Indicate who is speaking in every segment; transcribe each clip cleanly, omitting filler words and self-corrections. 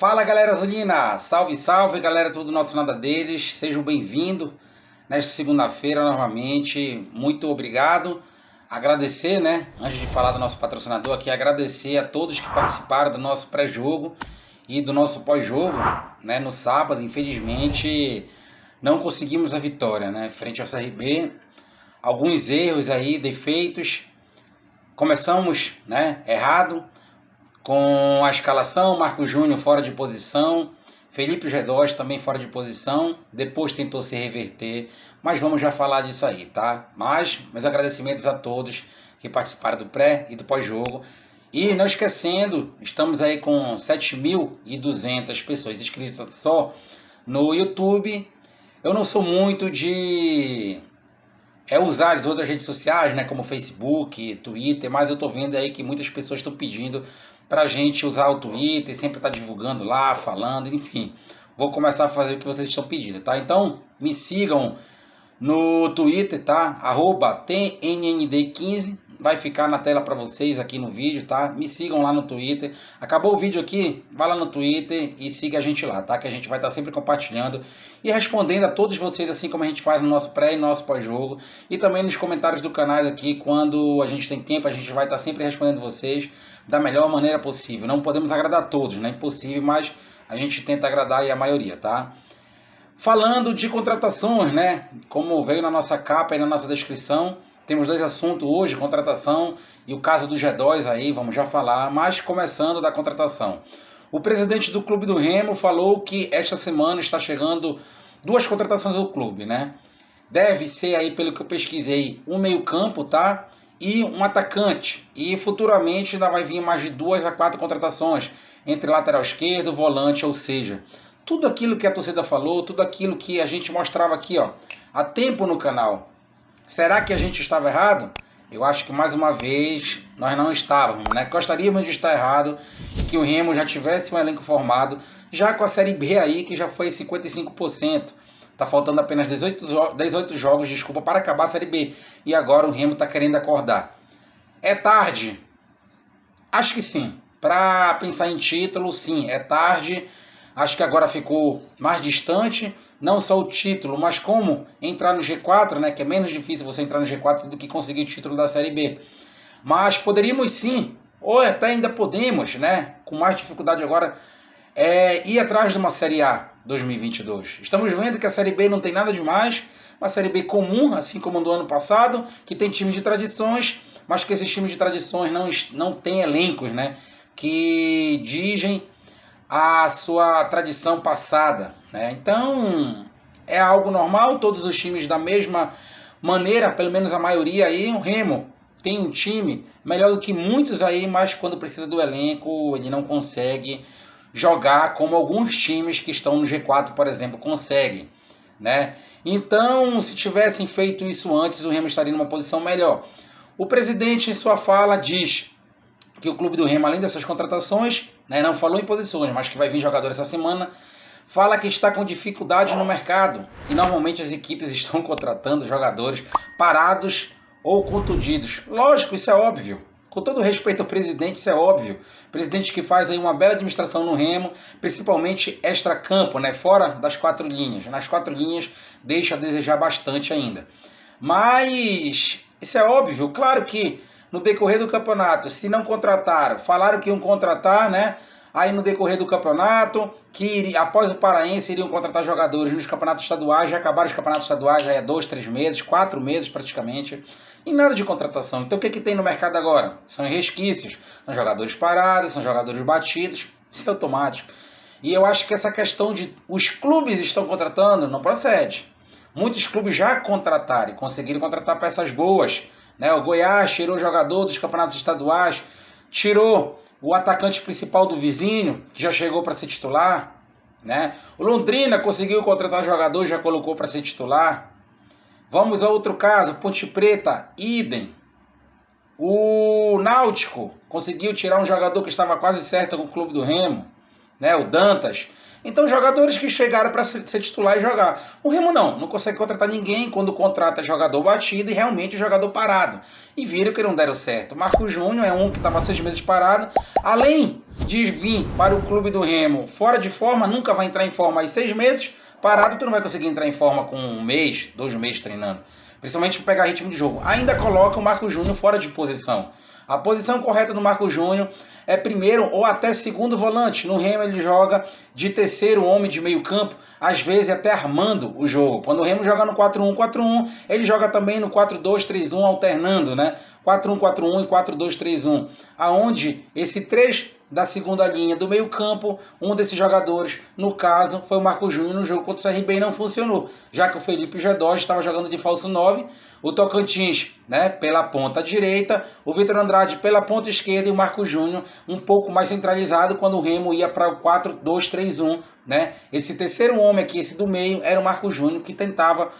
Speaker 1: Fala galera azulina, salve salve galera, tudo nosso nada deles, sejam bem-vindos nesta segunda-feira novamente, muito obrigado, agradecer, né, antes de falar do nosso patrocinador aqui, agradecer a todos que participaram do nosso pré-jogo e do nosso pós-jogo, né, no sábado. Infelizmente não conseguimos a vitória, né, frente ao CRB, alguns erros aí, defeitos, começamos, né, errado, com a escalação, Marcos Júnior fora de posição, Felipe Gedós também fora de posição, depois tentou se reverter, mas vamos já falar disso aí, tá? Mas meus agradecimentos a todos que participaram do pré e do pós-jogo. E não esquecendo, estamos aí com 7.200 pessoas inscritas só no YouTube. Eu não sou muito de usar as outras redes sociais, né, como Facebook, Twitter, mas eu tô vendo aí que muitas pessoas estão pedindo pra gente usar o Twitter, sempre tá divulgando lá, falando, enfim. Vou começar a fazer o que vocês estão pedindo, tá? Então, me sigam no Twitter, tá? @TNND15, vai ficar na tela para vocês aqui no vídeo, tá? Me sigam lá no Twitter. Acabou o vídeo aqui, vai lá no Twitter e siga a gente lá, tá? Que a gente vai estar sempre compartilhando e respondendo a todos vocês, assim como a gente faz no nosso pré e nosso pós-jogo. E também nos comentários do canal aqui, quando a gente tem tempo, a gente vai estar sempre respondendo vocês da melhor maneira possível. Não podemos agradar a todos, né? Impossível, mas a gente tenta agradar aí a maioria, tá? Falando de contratações, né? Como veio na nossa capa e na nossa descrição, temos dois assuntos hoje, contratação e o caso do G2 aí, vamos já falar, mas começando da contratação. O presidente do Clube do Remo falou que esta semana está chegando duas contratações ao clube, né? Deve ser aí, pelo que eu pesquisei, um meio-campo, tá? E um atacante. E futuramente ainda vai vir mais de 2 a 4 contratações entre lateral esquerdo, volante, ou seja, tudo aquilo que a torcida falou, tudo aquilo que a gente mostrava aqui, ó, há tempo no canal. Será que a gente estava errado? Eu acho que mais uma vez nós não estávamos, né? Gostaríamos de estar errado e que o Remo já tivesse um elenco formado, já com a Série B aí, que já foi 55%. Tá faltando apenas 18 jogos, desculpa, para acabar a Série B. E agora o Remo está querendo acordar. É tarde? Acho que sim. Para pensar em título, sim, é tarde. Acho que agora ficou mais distante, não só o título, mas como entrar no G4, né, que é menos difícil você entrar no G4 do que conseguir o título da Série B. Mas poderíamos sim, ou até ainda podemos, né, com mais dificuldade agora, ir atrás de uma Série A 2022. Estamos vendo que a Série B não tem nada demais, uma Série B comum, assim como do ano passado, que tem times de tradições, mas que esses times de tradições não têm elencos, né, que dizem a sua tradição passada, né? Então é algo normal, todos os times da mesma maneira, pelo menos a maioria aí. O Remo tem um time melhor do que muitos aí, mas quando precisa do elenco ele não consegue jogar como alguns times que estão no G4, por exemplo, conseguem, né? Então, se tivessem feito isso antes, o Remo estaria numa posição melhor. O presidente, em sua fala, diz que o clube do Remo, além dessas contratações, né, não falou em posições, mas que vai vir jogador essa semana, fala que está com dificuldade no mercado. E normalmente as equipes estão contratando jogadores parados ou contundidos. Lógico, isso é óbvio. Com todo respeito ao presidente, isso é óbvio. Presidente que faz aí uma bela administração no Remo, principalmente extra-campo, né, fora das 4 linhas. Nas 4 linhas deixa a desejar bastante ainda. Mas isso é óbvio, claro que no decorrer do campeonato, se não contrataram, falaram que iam contratar, né? Aí no decorrer do campeonato, que após o Paraense iriam contratar jogadores nos campeonatos estaduais, já acabaram os campeonatos estaduais aí há 2, 3 meses, 4 meses praticamente, e nada de contratação. Então o que tem no mercado agora? São resquícios, são jogadores parados, são jogadores batidos, isso é automático. E eu acho que essa questão de os clubes estão contratando não procede. Muitos clubes já contrataram e conseguiram contratar peças boas, né? O Goiás tirou o jogador dos campeonatos estaduais, tirou o atacante principal do vizinho, que já chegou para ser titular, né? O Londrina conseguiu contratar jogador e já colocou para ser titular. Vamos a outro caso, Ponte Preta, idem. O Náutico conseguiu tirar um jogador que estava quase certo com o clube do Remo, né? O Dantas. Então, jogadores que chegaram para ser titular e jogar. O Remo não consegue contratar ninguém quando contrata jogador batido e realmente jogador parado. E viram que não deram certo. O Marco Júnior é um que estava 6 meses parado. Além de vir para o clube do Remo fora de forma, nunca vai entrar em forma aí 6 meses. Parado, tu não vai conseguir entrar em forma com 1 mês, 2 meses treinando. Principalmente para pegar ritmo de jogo. Ainda coloca o Marco Júnior fora de posição. A posição correta do Marco Júnior é primeiro ou até segundo volante. No Remo ele joga de terceiro homem de meio campo, às vezes até armando o jogo. Quando o Remo joga no 4-1-4-1, ele joga também no 4-2-3-1 alternando, né? 4-1-4-1 e 4-2-3-1. Aonde esse 3 da segunda linha do meio campo, um desses jogadores, no caso, foi o Marco Júnior no jogo contra o CRB e não funcionou, já que o Felipe Gedós estava jogando de falso 9, o Tocantins, né, pela ponta direita, o Vitor Andrade pela ponta esquerda e o Marco Júnior um pouco mais centralizado quando o Remo ia para o 4-2-3-1, né? Esse terceiro homem aqui, esse do meio, era o Marco Júnior que tentava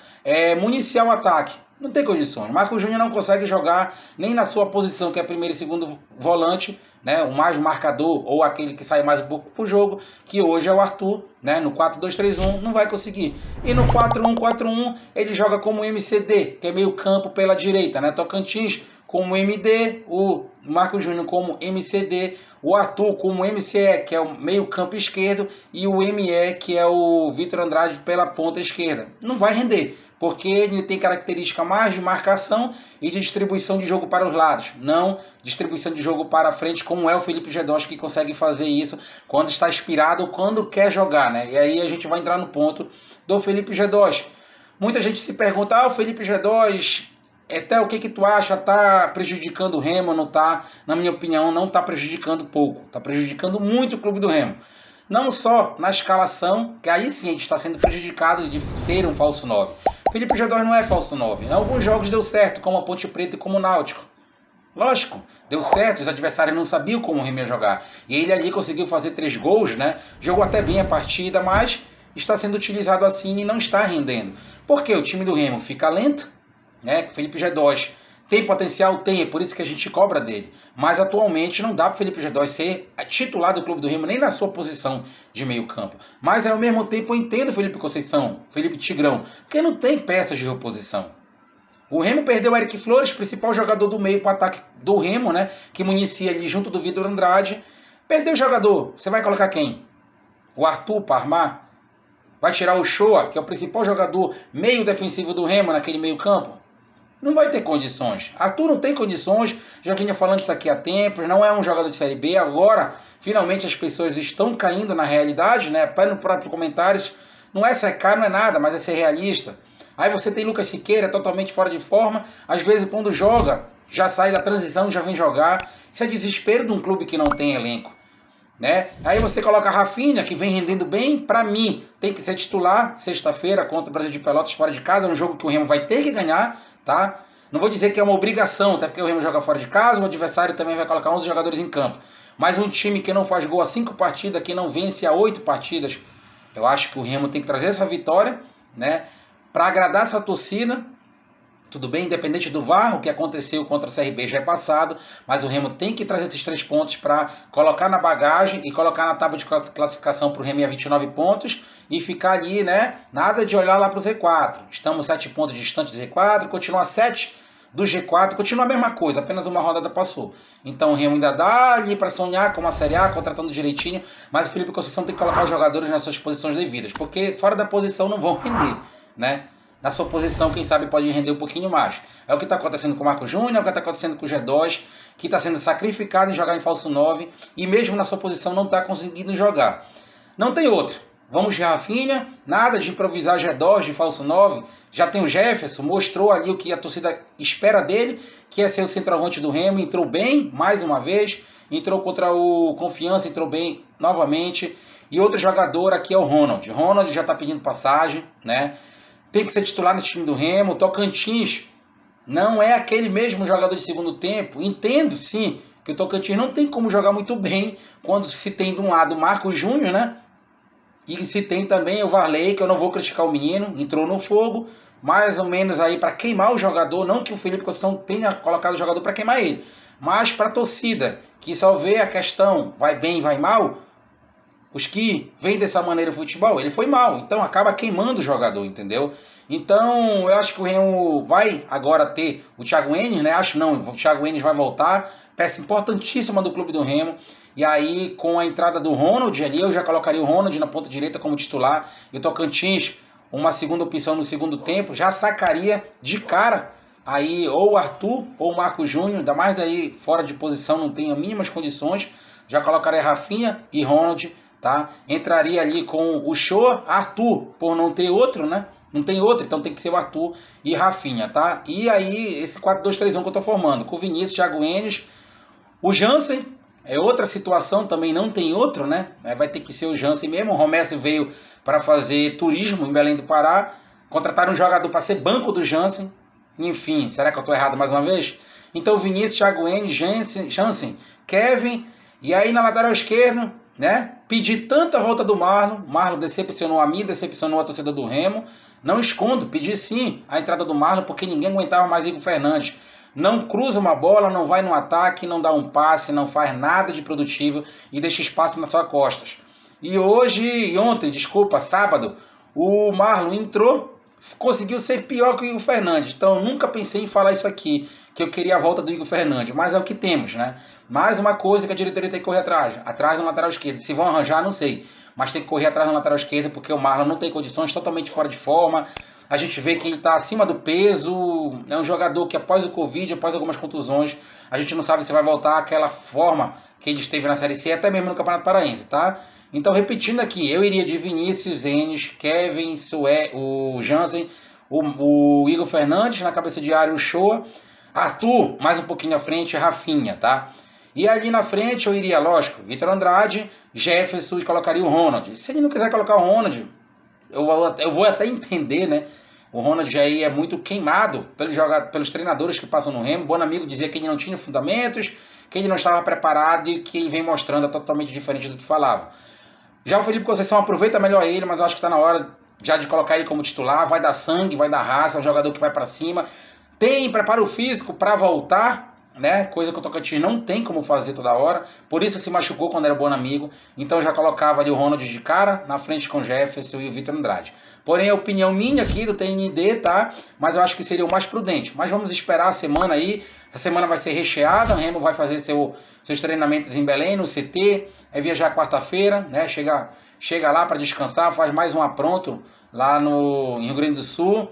Speaker 1: municiar o ataque. Não tem condições. O Marco Júnior não consegue jogar nem na sua posição, que é primeiro e segundo volante, né, o mais marcador ou aquele que sai mais um pouco pro jogo, que hoje é o Arthur, né, no 4-2-3-1, não vai conseguir. E no 4-1-4-1 ele joga como MCD, que é meio campo pela direita, né, Tocantins como MD, o Marco Júnior como MCD, o Arthur como MCE, que é o meio campo esquerdo, e o ME, que é o Vitor Andrade pela ponta esquerda. Não vai render, porque ele tem característica mais de marcação e de distribuição de jogo para os lados, não distribuição de jogo para a frente, como é o Felipe Gedós, que consegue fazer isso quando está inspirado ou quando quer jogar, né? E aí a gente vai entrar no ponto do Felipe Gedós. Muita gente se pergunta, o Felipe Gedós, até o que tu acha, está prejudicando o Remo, não está? Na minha opinião, não está prejudicando pouco, está prejudicando muito o clube do Remo. Não só na escalação, que aí sim a gente está sendo prejudicado de ser um falso 9. Felipe Gedós não é falso 9. Em alguns jogos deu certo, como a Ponte Preta e como o Náutico. Lógico, deu certo, os adversários não sabiam como o Remo ia jogar. E ele ali conseguiu fazer 3 gols, né? Jogou até bem a partida, mas está sendo utilizado assim e não está rendendo. Por quê? O time do Remo fica lento, né? Felipe Gedós tem potencial? Tem, é por isso que a gente cobra dele. Mas atualmente não dá para o Felipe Gedós ser titular do clube do Remo, nem na sua posição de meio campo. Mas ao mesmo tempo eu entendo o Felipe Conceição, Felipe Tigrão, porque não tem peças de reposição. O Remo perdeu o Eric Flores, principal jogador do meio para o ataque do Remo, né? Que municia ali junto do Vitor Andrade. Perdeu o jogador, você vai colocar quem? O Arthur para armar? Vai tirar o Shoa, que é o principal jogador meio defensivo do Remo naquele meio campo? Não vai ter condições. Arthur não tem condições, já vinha falando isso aqui há tempos, não é um jogador de Série B. Agora, finalmente as pessoas estão caindo na realidade, né? Para no próprio comentários, não é secar, não é nada, mas é ser realista. Aí você tem Lucas Siqueira totalmente fora de forma, às vezes quando joga, já sai da transição, já vem jogar. Isso é desespero de um clube que não tem elenco, né? Aí você coloca a Rafinha, que vem rendendo bem, para mim, tem que ser titular sexta-feira contra o Brasil de Pelotas fora de casa, é um jogo que o Remo vai ter que ganhar, tá? Não vou dizer que é uma obrigação, até porque o Remo joga fora de casa, o adversário também vai colocar 11 jogadores em campo. Mas um time que não faz gol a 5 partidas, que não vence a 8 partidas, eu acho que o Remo tem que trazer essa vitória, né? Para agradar essa torcida. Tudo bem, independente do VAR, o que aconteceu contra o CRB já é passado, mas o Remo tem que trazer esses 3 pontos para colocar na bagagem e colocar na tábua de classificação para o Remo a 29 pontos e ficar ali, né? Nada de olhar lá para o Z4. Estamos 7 pontos distantes do Z4, continua 7 do G4, continua a mesma coisa, apenas uma rodada passou. Então o Remo ainda dá ali para sonhar com uma Série A, contratando direitinho, mas o Felipe Conceição tem que colocar os jogadores nas suas posições devidas, porque fora da posição não vão render, né? Na sua posição, quem sabe pode render um pouquinho mais. É o que está acontecendo com o Marco Júnior, é o que está acontecendo com o Gedós, que está sendo sacrificado em jogar em falso 9 e mesmo na sua posição não está conseguindo jogar. Não tem outro. Vamos de Rafinha, nada de improvisar Gedós de falso 9. Já tem o Jefferson, mostrou ali o que a torcida espera dele, que é ser o centroavante do Remo, entrou bem mais uma vez, entrou contra o Confiança, entrou bem novamente. E outro jogador aqui é o Ronald. Ronald já está pedindo passagem, né? Tem que ser titular no time do Remo. Tocantins não é aquele mesmo jogador de segundo tempo. Entendo, sim, que o Tocantins não tem como jogar muito bem quando se tem de um lado o Marco Júnior, né? E se tem também o Varley, que eu não vou criticar o menino, entrou no fogo, mais ou menos aí para queimar o jogador. Não que o Felipe Conceição tenha colocado o jogador para queimar ele, mas para a torcida, que só vê a questão vai bem, vai mal. os que veem dessa maneira o futebol, ele foi mal, então acaba queimando o jogador, entendeu? Então eu acho que o Remo vai agora ter o Thiago Enes, né? Acho não, o Thiago Enes vai voltar, peça importantíssima do clube do Remo. E aí, com a entrada do Ronald ali, eu já colocaria o Ronald na ponta direita como titular. E o Tocantins, uma segunda opção no segundo tempo, já sacaria de cara aí ou o Arthur ou o Marco Júnior, ainda mais daí fora de posição, não tem as mínimas condições. Já colocaria Rafinha e Ronald, tá? Entraria ali com o Shoa, Arthur, por não ter outro, né? Não tem outro, então tem que ser o Arthur e Rafinha, tá? E aí, esse 4-2-3-1 que eu tô formando, com o Vinícius, Thiago Enes, o Jansen, é outra situação, também não tem outro, né? Vai ter que ser o Jansen mesmo. O Romércio veio para fazer turismo em Belém do Pará, contrataram um jogador para ser banco do Jansen. Enfim, será que eu tô errado mais uma vez? Então, Vinícius, Thiago Enes, Jansen, Kevin, e aí na lateral esquerda, né? Pedi tanta volta do Marlon. Marlon decepcionou a mim, decepcionou a torcida do Remo. Não escondo, pedi sim a entrada do Marlon, porque ninguém aguentava mais Igor Fernandes. Não cruza uma bola, não vai no ataque, não dá um passe, não faz nada de produtivo e deixa espaço nas suas costas. E ontem, sábado, o Marlon entrou, conseguiu ser pior que o Igor Fernandes. Então eu nunca pensei em falar isso aqui, que eu queria a volta do Igor Fernandes, mas é o que temos, né? Mais uma coisa que a diretoria tem que correr atrás do lateral esquerdo. Se vão arranjar, não sei, mas tem que correr atrás do lateral esquerdo, porque o Marlon não tem condições, totalmente fora de forma. A gente vê que ele está acima do peso, é um jogador que após o Covid, após algumas contusões, a gente não sabe se vai voltar àquela forma que ele esteve na Série C, até mesmo no Campeonato Paraense, tá? Então, repetindo aqui, eu iria de Vinícius, Enes, Kevin, o Jansen, o Igor Fernandes, na cabeça de área o Shoa, Arthur, mais um pouquinho à frente, Rafinha, tá? E ali na frente eu iria, lógico, Vitor Andrade, Jefferson e colocaria o Ronald. Se ele não quiser colocar o Ronald, eu vou até entender, né? O Ronald já é muito queimado pelos treinadores que passam no Remo. O Bonamigo dizia que ele não tinha fundamentos, que ele não estava preparado e que ele vem mostrando é totalmente diferente do que falava. Já o Felipe Conceição aproveita melhor ele, mas eu acho que está na hora já de colocar ele como titular. Vai dar sangue, vai dar raça, é um jogador que vai para cima. Tem preparo físico para voltar, né? Coisa que o Tocantins não tem como fazer toda hora. Por isso se machucou quando era bom amigo. Então já colocava ali o Ronald de cara, na frente com o Jefferson e o Vitor Andrade. Porém, a opinião minha aqui do TND, tá? Mas eu acho que seria o mais prudente. Mas vamos esperar a semana aí. Essa semana vai ser recheada. O Remo vai fazer seus treinamentos em Belém, no CT. É viajar quarta-feira, né? Chega lá para descansar, faz mais um apronto lá no Rio Grande do Sul.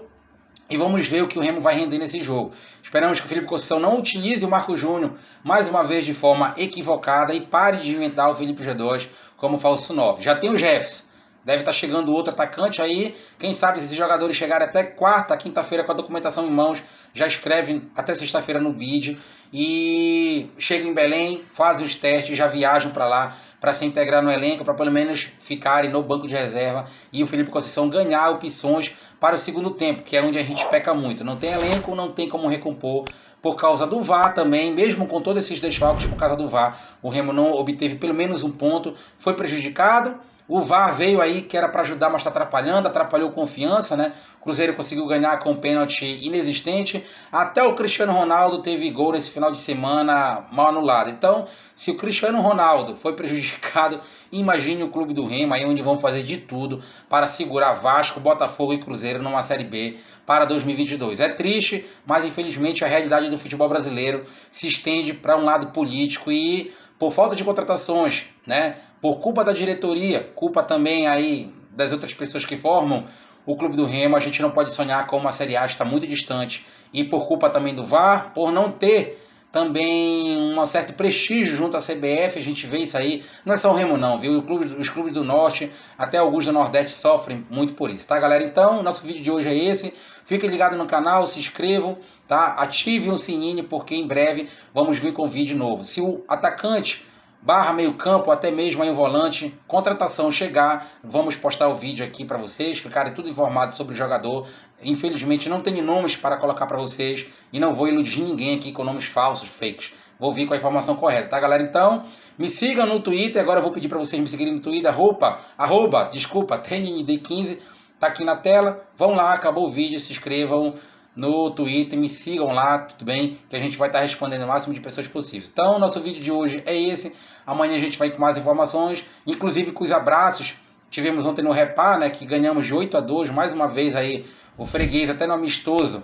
Speaker 1: E vamos ver o que o Remo vai render nesse jogo. Esperamos que o Felipe Conceição não utilize o Marco Júnior mais uma vez de forma equivocada e pare de inventar o Felipe G2 como falso 9. Já tem o Jefferson. Deve estar chegando outro atacante aí. Quem sabe se esses jogadores chegarem até quarta, quinta-feira com a documentação em mãos, já escrevem até sexta-feira no BID e chegam em Belém, fazem os testes, já viajam para lá para se integrar no elenco, para pelo menos ficarem no banco de reserva e o Felipe Conceição ganhar opções para o segundo tempo, que é onde a gente peca muito. Não tem elenco, não tem como recompor. Por causa do VAR também, mesmo com todos esses desfalques por causa do VAR, o Remo não obteve pelo menos um ponto, foi prejudicado. O VAR veio aí que era para ajudar, mas está atrapalhando, atrapalhou confiança, né? O Cruzeiro conseguiu ganhar com um pênalti inexistente. Até o Cristiano Ronaldo teve gol nesse final de semana mal anulado. Então, se o Cristiano Ronaldo foi prejudicado, imagine o clube do Remo, aí onde vão fazer de tudo para segurar Vasco, Botafogo e Cruzeiro numa Série B para 2022. É triste, mas infelizmente a realidade do futebol brasileiro se estende para um lado político e por falta de contratações, né? Por culpa da diretoria, culpa também aí das outras pessoas que formam o clube do Remo, a gente não pode sonhar com uma Série A, está muito distante. E por culpa também do VAR, por não ter também um certo prestígio junto à CBF, a gente vê isso aí. Não é só o Remo não, viu? Os clubes do Norte, até alguns do Nordeste sofrem muito por isso, tá, galera? Então, nosso vídeo de hoje é esse. Fiquem ligados no canal, se inscrevam, tá? Ative o sininho, porque em breve vamos vir com vídeo novo. Se o atacante / meio campo, até mesmo aí o volante, contratação chegar, vamos postar o vídeo aqui para vocês, ficarem tudo informados sobre o jogador. Infelizmente não tenho nomes para colocar para vocês e não vou iludir ninguém aqui com nomes falsos, fakes. Vou vir com a informação correta, tá, galera? Então, me sigam no Twitter, agora eu vou pedir para vocês me seguirem no Twitter, TNND15, tá aqui na tela. Vão lá, acabou o vídeo, se inscrevam, no Twitter, me sigam lá, tudo bem? Que a gente vai estar respondendo o máximo de pessoas possíveis. Então, nosso vídeo de hoje é esse. Amanhã a gente vai com mais informações, inclusive com os abraços. Tivemos ontem no Repá, né, que ganhamos de 8-2, mais uma vez aí o freguês, até no amistoso.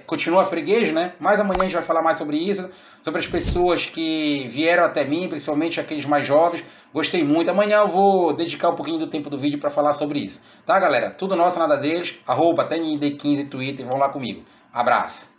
Speaker 1: Continua freguês, né? Mas amanhã a gente vai falar mais sobre isso, sobre as pessoas que vieram até mim, principalmente aqueles mais jovens. Gostei muito. Amanhã eu vou dedicar um pouquinho do tempo do vídeo para falar sobre isso. Tá, galera? Tudo nosso, nada deles. @TNID15 Twitter. Vão lá comigo. Abraço.